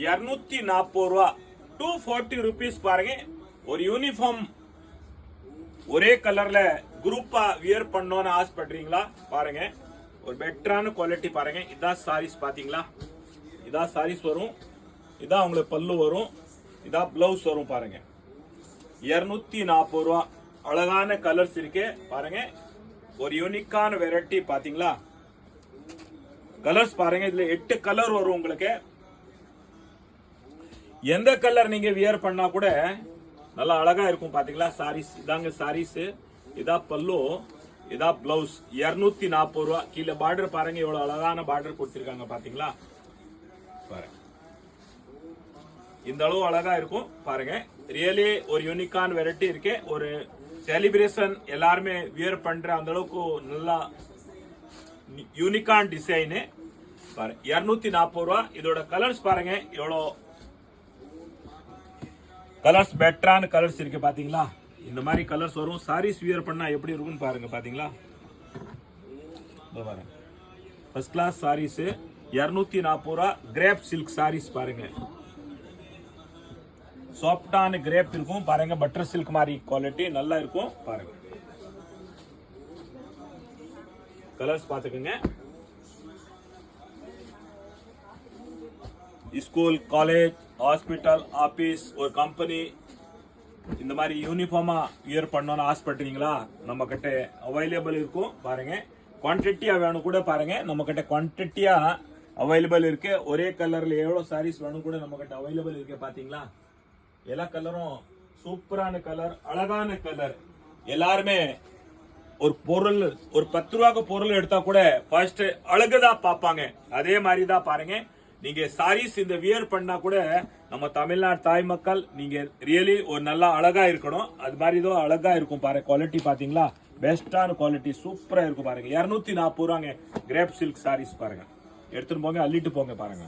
240 ரூபா 240 ருபீஸ் பாருங்க. ஒரு யூனிஃபார்ம் ஒரே கலர்ல குரூப்பா வியர் பண்ணோன்னு ஆசைப்படுறீங்களா பாருங்க. ஒரு பெட்டரான குவாலிட்டி பாருங்க. இதான் சாரீஸ் பாத்தீங்களா, இதான் சாரீஸ் வரும், இதான் உங்களுக்கு பல்லு வரும், இதான் பிளவுஸ் வரும் பாருங்க. 240 ரூபா. அழகான கலர்ஸ் இருக்கு பாருங்க. ஒரு யூனிக்கான வெரைட்டி பாத்தீங்களா. கலர்ஸ் பாருங்க. இதுல 8 கலர் வரும் உங்களுக்கு. எந்த கலர் நீங்க வியர் பண்ணா கூட நல்லா அழகா இருக்கும் பாத்தீங்களா. சாரீஸ் இதாங்க சாரீஸ், இதா பல்லு, இதா பிளவுஸ். 240 ரூபா. கீழே பார்டர் பாருங்க, எவ்வளவு அழகான பார்டர் கொடுத்திருக்காங்க பாத்தீங்களா. பாருங்க இந்த அளவு அழகா இருக்கும் பாருங்க. ரியலி ஒரு யூனிக்கான வெரைட்டி இருக்கு. ஒரு செலிப்ரேஷன் எல்லாருமே வியர் பண்ற அந்த அளவுக்கு நல்லா யூனிக்கான டிசைன் பாருங்க. 240 ரூபா. இதோட கலர்ஸ் பாருங்க, எவ்வளோ கலர்ஸ் பெட்டரான கலர்ஸ் இருக்கு பாத்தீங்களா. இந்த மாதிரி கலர்ஸ் வரும். சாரீஸ் வியர் பண்ணா எப்படி இருக்கும்னு பாருங்க பாத்தீங்களா. பாருங்க ஃபர்ஸ்ட் கிளாஸ் சாரீஸ் 240 ரூபா. கிரேப் சில்க் சாரீஸ் பாருங்க. சாஃப்டான கிரேப் இருக்கும் பாருங்க. பட்டர் சில்க் மாதிரி குவாலிட்டி நல்லா இருக்கும் பாருங்க. கலர்ஸ் பாத்துக்கோங்க. ஸ்கூல், காலேஜ், ஹாஸ்பிட்டல், ஆபீஸ், ஒரு கம்பெனி இந்த மாதிரி யூனிஃபார்மா வியர் பண்ணணும்னு ஆசைப்பட்டீங்களா, நம்ம கிட்ட அவைலபிள் இருக்கும் பாருங்க. குவான்டிட்டியா வேணும் கூட பாருங்க, நம்ம கிட்ட குவான்டிட்டியா அவைலபிள் இருக்கு. ஒரே கலர்ல எவ்வளவு சாரீஸ் வேணும் கூட நம்ம கிட்ட அவைலபிள் இருக்கு பாத்தீங்களா. எல்லா கலரும் சூப்பரான கலர், அழகான கலர். எல்லாருமே ஒரு பொருள், ஒரு 10 ரூபாய்க்கு பொருள் எடுத்தா கூட ஃபர்ஸ்ட் அழகுதான் பார்ப்பாங்க. அதே மாதிரி தான் பாருங்க. நீங்க சாரீஸ் இந்த வியர் பண்ணா கூட நம்ம தமிழ்நாடு தாய் மக்கள் நீங்க ரியலி ஒரு நல்லா அழகா இருக்கணும். அது மாதிரி தான் அழகா இருக்கும் பாருங்க. குவாலிட்டி பாத்தீங்களா, பெஸ்டான குவாலிட்டி, சூப்பரா இருக்கும் பாருங்க. 240 ரூபாங்க. கிரேப் சில்க் சாரீஸ் பாருங்க. எடுத்துட்டு போங்க, அள்ளிட்டு போங்க பாருங்க.